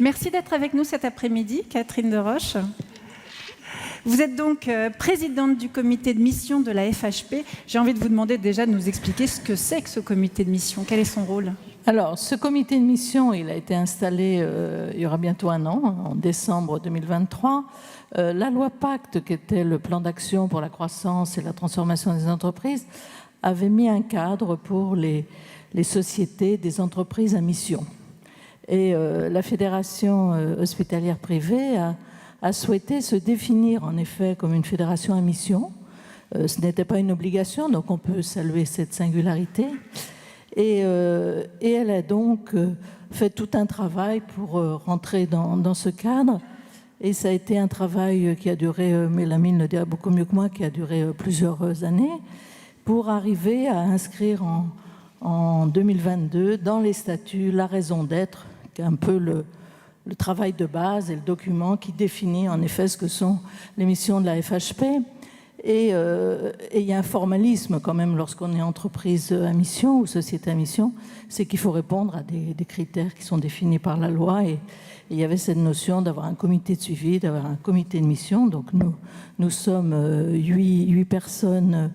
Merci d'être avec nous cet après-midi, Catherine Deroche. Vous êtes donc présidente du comité de mission de la FHP. J'ai envie de vous demander déjà de nous expliquer ce que c'est que ce comité de mission. Quel est son rôle ? Alors, ce comité de mission, il a été installé il y aura bientôt un an, en décembre 2023. La loi Pacte, qui était le plan d'action pour la croissance et la transformation des entreprises, avait mis un cadre pour les sociétés des entreprises à mission. Et la Fédération hospitalière privée a souhaité se définir en effet comme une fédération à mission. Ce n'était pas une obligation, donc on peut saluer cette singularité. Et elle a donc fait tout un travail pour rentrer dans ce cadre. Et ça a été un travail qui a duré, Mélamine le dira beaucoup mieux que moi, qui a duré plusieurs années, pour arriver à inscrire en 2022 dans les statuts la raison d'être, qui est un peu le travail de base et le document qui définit en effet ce que sont les missions de la FHP. Et il y a un formalisme quand même lorsqu'on est entreprise à mission ou société à mission, c'est qu'il faut répondre à des critères qui sont définis par la loi. Et il y avait cette notion d'avoir un comité de suivi, d'avoir un comité de mission. Donc nous sommes 8 personnes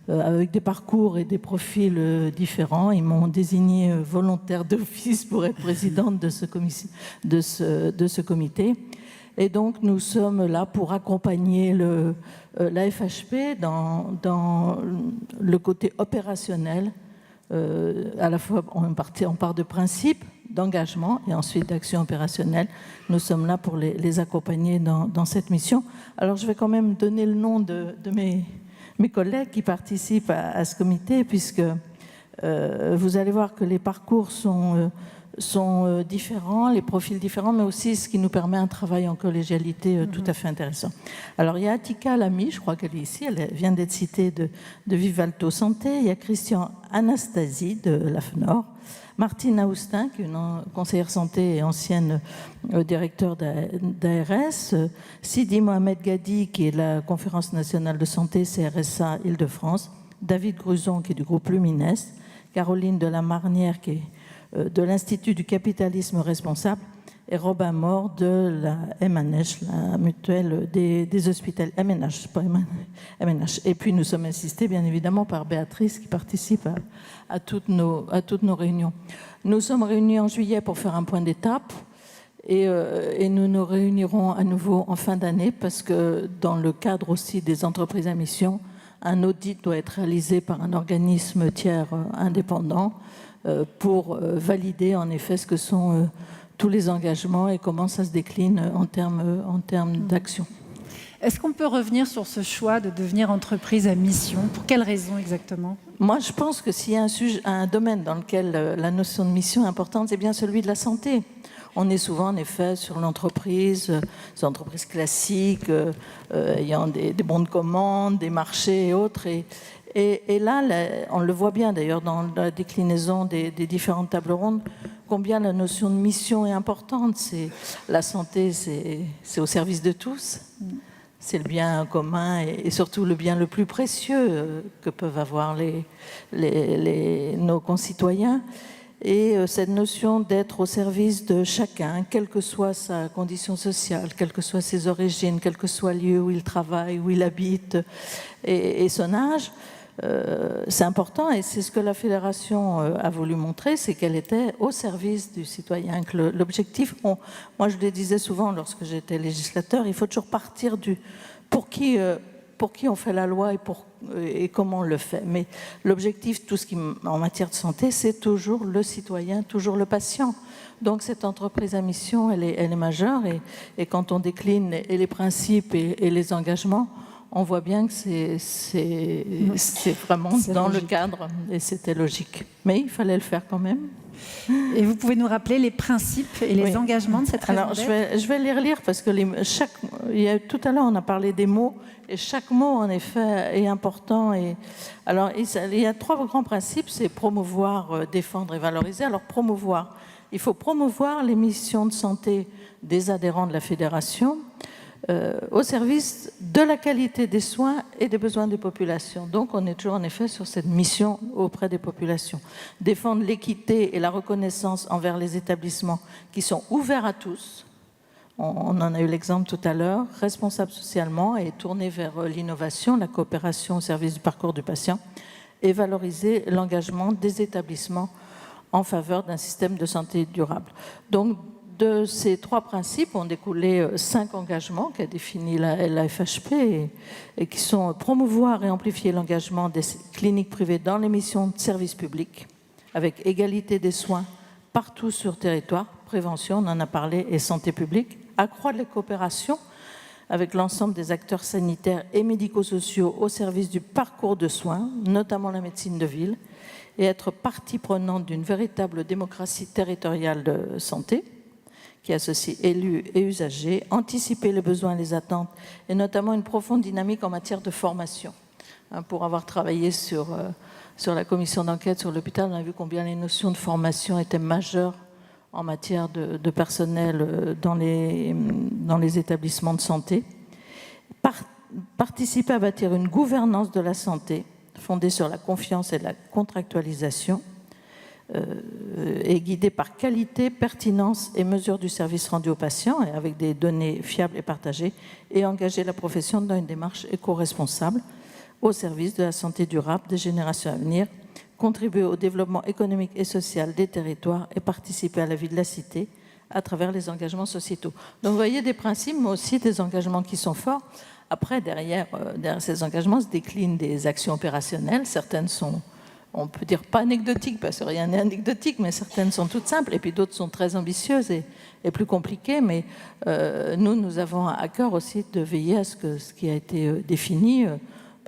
avec des parcours et des profils différents. Ils m'ont désigné volontaire d'office pour être présidente de ce comité. Et donc, nous sommes là pour accompagner la FHP dans le côté opérationnel. À la fois, on part de principes, d'engagement et ensuite d'action opérationnelle. Nous sommes là pour les accompagner dans cette mission. Alors, je vais quand même donner le nom de mes collègues qui participent à ce comité, puisque vous allez voir que les parcours sont différents, les profils différents, mais aussi ce qui nous permet un travail en collégialité tout à fait intéressant. Alors, il y a Atika Lamy, je crois qu'elle est ici, elle vient d'être citée de Vivalto Santé. Il y a Christian Anastasie de l'AFNOR, Martine Aoustin, qui est une conseillère santé et ancienne directeur d'ARS, Sidi Mohamed Gadi, qui est de la Conférence nationale de santé CRSA Île-de-France, David Gruson, qui est du groupe Lumines, Caroline de la Marnière, qui est de l'Institut du capitalisme responsable, et Robin Mort de la MNH, la mutuelle des hospitaliers, MNH, pas MNH. Et puis nous sommes assistés bien évidemment par Béatrice qui participe à toutes nos réunions. Nous sommes réunis en juillet pour faire un point d'étape et nous nous réunirons à nouveau en fin d'année parce que dans le cadre aussi des entreprises à mission, un audit doit être réalisé par un organisme tiers indépendant pour valider en effet ce que sont tous les engagements et comment ça se décline en termes d'action. Est-ce qu'on peut revenir sur ce choix de devenir entreprise à mission ? Pour quelles raisons exactement ? Moi, je pense que s'il y a un domaine dans lequel la notion de mission est importante, c'est bien celui de la santé. On est souvent, en effet, sur l'entreprise, les entreprises classiques, ayant des bons de commande, des marchés et autres. Et là, on le voit bien d'ailleurs dans la déclinaison des différentes tables rondes, combien la notion de mission est importante. La santé, c'est au service de tous. C'est le bien commun et surtout le bien le plus précieux que peuvent avoir nos concitoyens. Et cette notion d'être au service de chacun, quelle que soit sa condition sociale, quelles que soient ses origines, quel que soit le lieu où il travaille, où il habite et son âge, c'est important et c'est ce que la Fédération a voulu montrer, c'est qu'elle était au service du citoyen. Que l'objectif, moi je le disais souvent lorsque j'étais législateur, il faut toujours partir du pour qui on fait la loi et comment on le fait. Mais l'objectif, tout ce qui en matière de santé, c'est toujours le citoyen, toujours le patient. Donc cette entreprise à mission, elle est majeure et quand on décline les principes et les engagements, on voit bien que c'est vraiment dans le cadre et c'était logique. Mais il fallait le faire quand même. Et vous pouvez nous rappeler les principes et les engagements de cette raison d'être ? Alors, je vais les relire parce que tout à l'heure, on a parlé des mots et chaque mot, en effet, est important. Alors, il y a 3 grands principes, c'est promouvoir, défendre et valoriser. Alors, promouvoir, il faut promouvoir les missions de santé des adhérents de la fédération, au service de la qualité des soins et des besoins des populations. Donc on est toujours en effet sur cette mission auprès des populations. Défendre l'équité et la reconnaissance envers les établissements qui sont ouverts à tous, on en a eu l'exemple tout à l'heure, responsables socialement et tournés vers l'innovation, la coopération au service du parcours du patient, et valoriser l'engagement des établissements en faveur d'un système de santé durable. Donc, de ces 3 principes ont découlé 5 engagements qu'a défini la FHP et qui sont promouvoir et amplifier l'engagement des cliniques privées dans les missions de service public avec égalité des soins partout sur le territoire, prévention, on en a parlé, et santé publique, accroître les coopérations avec l'ensemble des acteurs sanitaires et médico-sociaux au service du parcours de soins, notamment la médecine de ville, et être partie prenante d'une véritable démocratie territoriale de santé, qui associe élus et usagers, anticiper les besoins et les attentes, et notamment une profonde dynamique en matière de formation. Pour avoir travaillé sur la commission d'enquête sur l'hôpital, on a vu combien les notions de formation étaient majeures en matière de personnel dans les établissements de santé. Participer à bâtir une gouvernance de la santé fondée sur la confiance et la contractualisation, est guidée par qualité, pertinence et mesure du service rendu aux patients, et avec des données fiables et partagées, et engager la profession dans une démarche éco-responsable au service de la santé durable des générations à venir, contribuer au développement économique et social des territoires et participer à la vie de la cité à travers les engagements sociétaux. Donc vous voyez des principes, mais aussi des engagements qui sont forts. Après, derrière ces engagements se déclinent des actions opérationnelles. Certaines sont, on peut dire, pas anecdotiques, parce que rien n'est anecdotique, mais certaines sont toutes simples, et puis d'autres sont très ambitieuses et plus compliquées. Mais nous avons à cœur aussi de veiller à ce que ce qui a été défini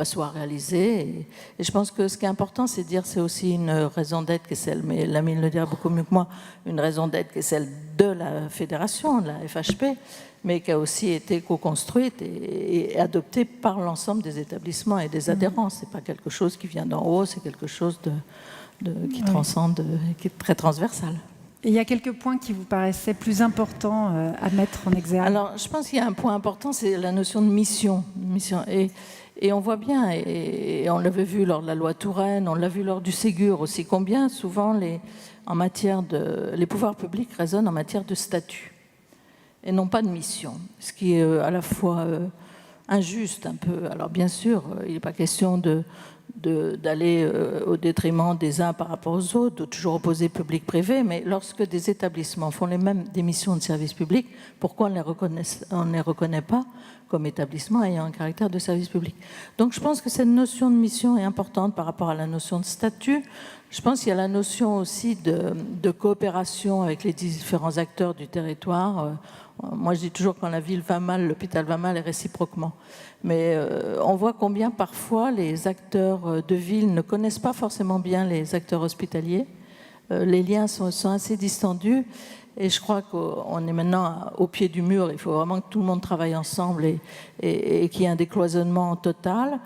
soit réalisé. Et je pense que ce qui est important, c'est de dire c'est aussi une raison d'être qui est celle, mais Lamine le dira beaucoup mieux que moi, une raison d'être qui est celle de la fédération, de la FHP, mais qui a aussi été co-construite et adoptée par l'ensemble des établissements et des adhérents. C'est pas quelque chose qui vient d'en haut, c'est quelque chose qui transcende, qui est très transversal. Et il y a quelques points qui vous paraissaient plus importants à mettre en exergue. Alors, je pense qu'il y a un point important, c'est la notion de mission. Et on voit bien, et on l'avait vu lors de la loi Touraine, on l'a vu lors du Ségur aussi, combien souvent les pouvoirs publics raisonnent en matière de statut et non pas de mission, ce qui est à la fois injuste un peu. Alors bien sûr, il n'est pas question d'aller au détriment des uns par rapport aux autres, de toujours opposer public-privé, mais lorsque des établissements font les mêmes des missions de service public, pourquoi on ne les reconnaît pas comme établissement ayant un caractère de service public? Donc je pense que cette notion de mission est importante par rapport à la notion de statut. Je pense qu'il y a la notion aussi de coopération avec les différents acteurs du territoire. Moi, je dis toujours que quand la ville va mal, l'hôpital va mal, et réciproquement. Mais on voit combien parfois les acteurs de ville ne connaissent pas forcément bien les acteurs hospitaliers. Les liens sont assez distendus. Et je crois qu'on est maintenant au pied du mur. Il faut vraiment que tout le monde travaille ensemble et qu'il y ait un décloisonnement total.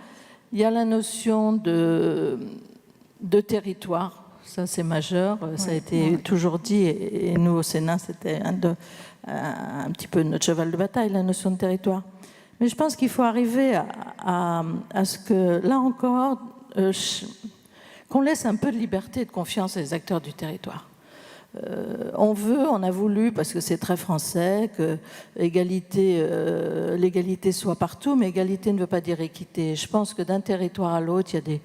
Il y a la notion de territoire. Ça, c'est majeur. Ça a été toujours dit. Et nous, au Sénat, c'était un petit peu notre cheval de bataille, la notion de territoire. Mais je pense qu'il faut arriver à ce que, là encore, qu'on laisse un peu de liberté et de confiance aux acteurs du territoire. On a voulu, parce que c'est très français, que l'égalité soit partout, mais égalité ne veut pas dire équité. Je pense que d'un territoire à l'autre, il y a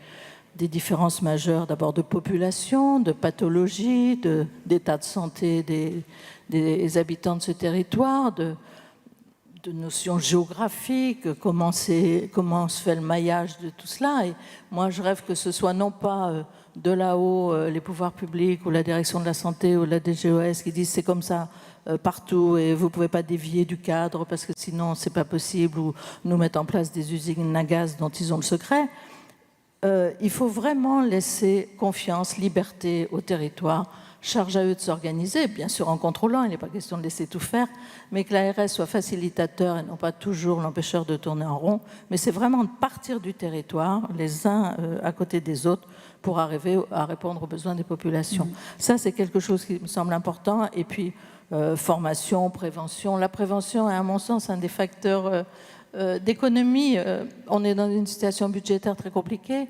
des différences majeures, d'abord de population, de pathologie, d'état de santé des habitants de ce territoire, de notions géographiques, comment se fait le maillage de tout cela. Et moi, je rêve que ce soit non pas de là-haut les pouvoirs publics ou la direction de la santé ou la DGOS qui disent c'est comme ça partout et vous ne pouvez pas dévier du cadre parce que sinon c'est pas possible, ou nous mettre en place des usines à gaz dont ils ont le secret. Il faut vraiment laisser confiance, liberté au territoire, charge à eux de s'organiser, bien sûr en contrôlant, il n'est pas question de laisser tout faire, mais que l'ARS soit facilitateur et non pas toujours l'empêcheur de tourner en rond. Mais c'est vraiment de partir du territoire, les uns à côté des autres, pour arriver à répondre aux besoins des populations. Ça, c'est quelque chose qui me semble important. Et puis, formation, prévention. La prévention est, à mon sens, un des facteurs d'économie. On est dans une situation budgétaire très compliquée,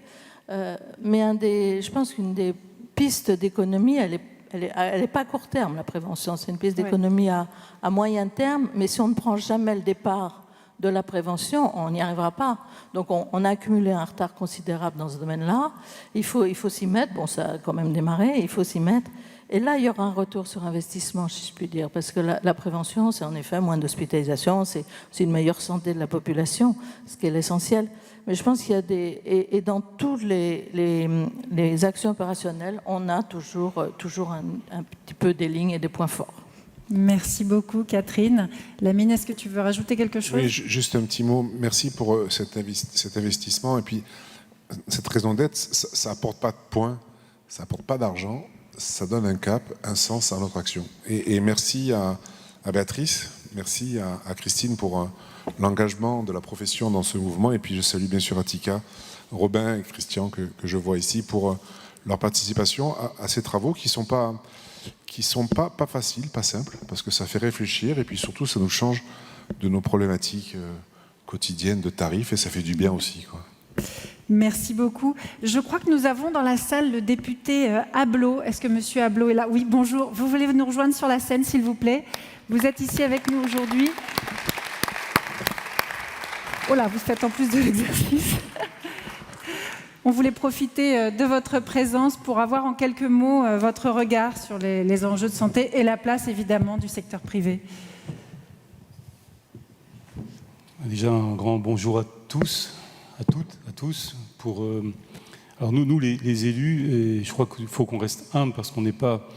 mais je pense qu'une des pistes d'économie, elle n'est pas à court terme, la prévention. C'est une piste d'économie à moyen terme, mais si on ne prend jamais le départ de la prévention, on n'y arrivera pas. Donc on a accumulé un retard considérable dans ce domaine-là. Il faut s'y mettre. Bon, ça a quand même démarré, il faut s'y mettre. Et là, il y aura un retour sur investissement, si je puis dire, parce que la prévention, c'est en effet moins d'hospitalisation, c'est une meilleure santé de la population, ce qui est l'essentiel. Mais je pense qu'il y a et dans toutes les actions opérationnelles, on a toujours un petit peu des lignes et des points forts. Merci beaucoup, Catherine. Lamine, est-ce que tu veux rajouter quelque chose? Oui, juste un petit mot. Merci pour cet investissement. Et puis, cette raison d'être, ça n'apporte pas de points, ça n'apporte pas d'argent, ça donne un cap, un sens à notre action. Et merci à Béatrice, merci à Christine pour l'engagement de la profession dans ce mouvement. Et puis, je salue bien sûr Atika, Robin et Christian que je vois ici pour leur participation à ces travaux qui sont pas faciles, pas simples, parce que ça fait réfléchir et puis surtout ça nous change de nos problématiques quotidiennes de tarifs et ça fait du bien aussi, quoi. Merci beaucoup. Je crois que nous avons dans la salle le député Ablot. Est-ce que monsieur Ablot est là? Oui, bonjour. Vous voulez nous rejoindre sur la scène, s'il vous plaît? Vous êtes ici avec nous aujourd'hui. Oh là, vous faites en plus de l'exercice. On voulait profiter de votre présence pour avoir en quelques mots votre regard sur les enjeux de santé et la place évidemment du secteur privé. Déjà un grand bonjour à tous, à toutes, à tous. Alors nous les élus, et je crois qu'il faut qu'on reste humble parce qu'on n'est pas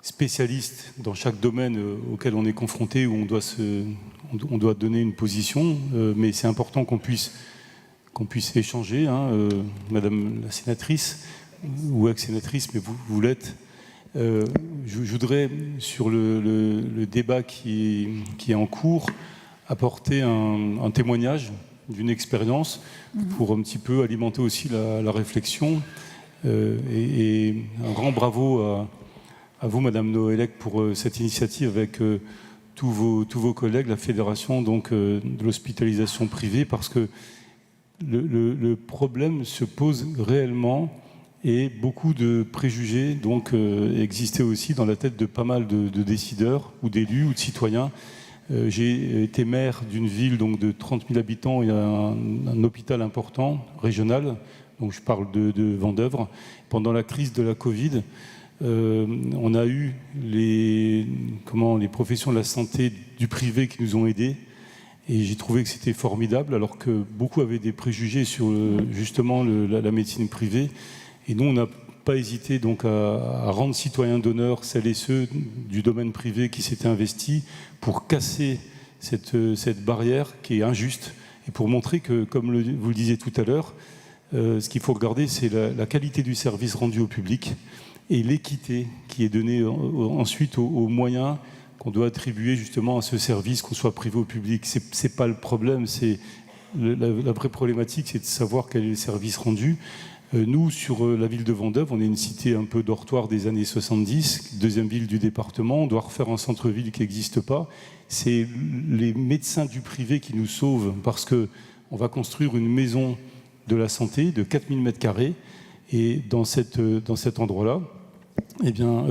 spécialiste dans chaque domaine auquel on est confronté, où on doit donner une position, mais c'est important qu'on puisse échanger, Madame la sénatrice, ou ex-sénatrice, mais vous l'êtes. Je voudrais, sur le débat qui est en cours, apporter un témoignage d'une expérience pour un petit peu alimenter aussi la réflexion. Et un grand bravo à vous, Madame Noëllec, pour cette initiative avec tous vos collègues, la Fédération donc, de l'hospitalisation privée, parce que le problème se pose réellement et beaucoup de préjugés donc, existaient aussi dans la tête de pas mal de décideurs ou d'élus ou de citoyens. J'ai été maire d'une ville donc, de 30 000 habitants et un hôpital important, régional, donc je parle de Vendeuvre. Pendant la crise de la Covid, on a eu les professions de la santé du privé qui nous ont aidés. Et j'ai trouvé que c'était formidable, alors que beaucoup avaient des préjugés sur justement la médecine privée. Et nous, on n'a pas hésité donc à rendre citoyens d'honneur celles et ceux du domaine privé qui s'étaient investis pour casser cette barrière qui est injuste et pour montrer que, comme vous le disiez tout à l'heure, ce qu'il faut regarder, c'est la qualité du service rendu au public et l'équité qui est donnée ensuite aux moyens qu'on doit attribuer justement à ce service, qu'on soit privé ou public. C'est pas le problème, c'est la vraie problématique, c'est de savoir quel est le service rendu. Nous, sur la ville de Vendeuvre, on est une cité un peu dortoir des années 70, deuxième ville du département, on doit refaire un centre-ville qui n'existe pas. C'est les médecins du privé qui nous sauvent parce qu'on va construire une maison de la santé de 4000 m². Et dans cet endroit-là, eh bien,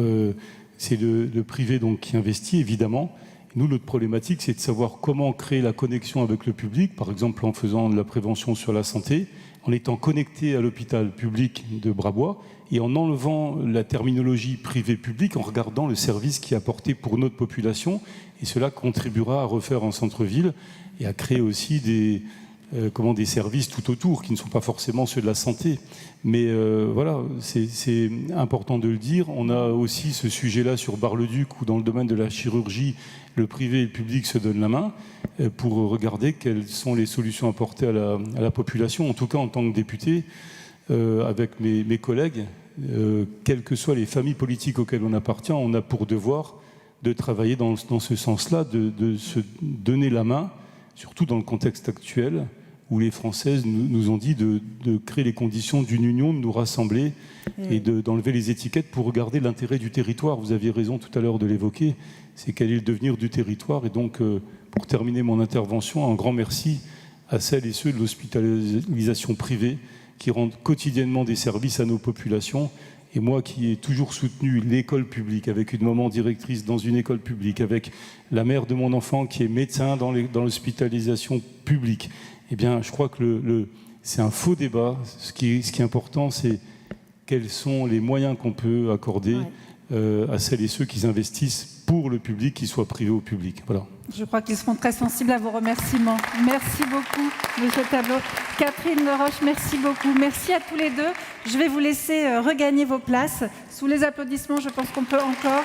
c'est le privé donc, qui investit, évidemment. Nous, notre problématique, c'est de savoir comment créer la connexion avec le public, par exemple en faisant de la prévention sur la santé, en étant connecté à l'hôpital public de Brabois et en enlevant la terminologie privé-public, en regardant le service qui est apporté pour notre population. Et cela contribuera à refaire un centre-ville et à créer aussi des services tout autour, qui ne sont pas forcément ceux de la santé. Mais voilà, c'est important de le dire. On a aussi ce sujet-là sur Bar-le-Duc, où dans le domaine de la chirurgie, le privé et le public se donnent la main pour regarder quelles sont les solutions apportées à la population. En tout cas, en tant que député, avec mes collègues, quelles que soient les familles politiques auxquelles on appartient, on a pour devoir de travailler dans ce sens-là, de se donner la main, surtout dans le contexte actuel, où les Françaises nous ont dit de créer les conditions d'une union, de nous rassembler et d'enlever les étiquettes pour regarder l'intérêt du territoire. Vous aviez raison tout à l'heure de l'évoquer, c'est quel est le devenir du territoire. Et donc, pour terminer mon intervention, un grand merci à celles et ceux de l'hospitalisation privée qui rendent quotidiennement des services à nos populations. Et moi qui ai toujours soutenu l'école publique, avec une maman directrice dans une école publique, avec la mère de mon enfant qui est médecin dans l'hospitalisation publique, eh bien, je crois que c'est un faux débat. Ce qui est important, c'est quels sont les moyens qu'on peut accorder à celles et ceux qui investissent pour le public, qu'ils soient privés ou publics. Voilà. Je crois qu'ils seront très sensibles à vos remerciements. Merci beaucoup, Monsieur Tableau. Catherine Deroche, merci beaucoup. Merci à tous les deux. Je vais vous laisser regagner vos places. Sous les applaudissements, je pense qu'on peut encore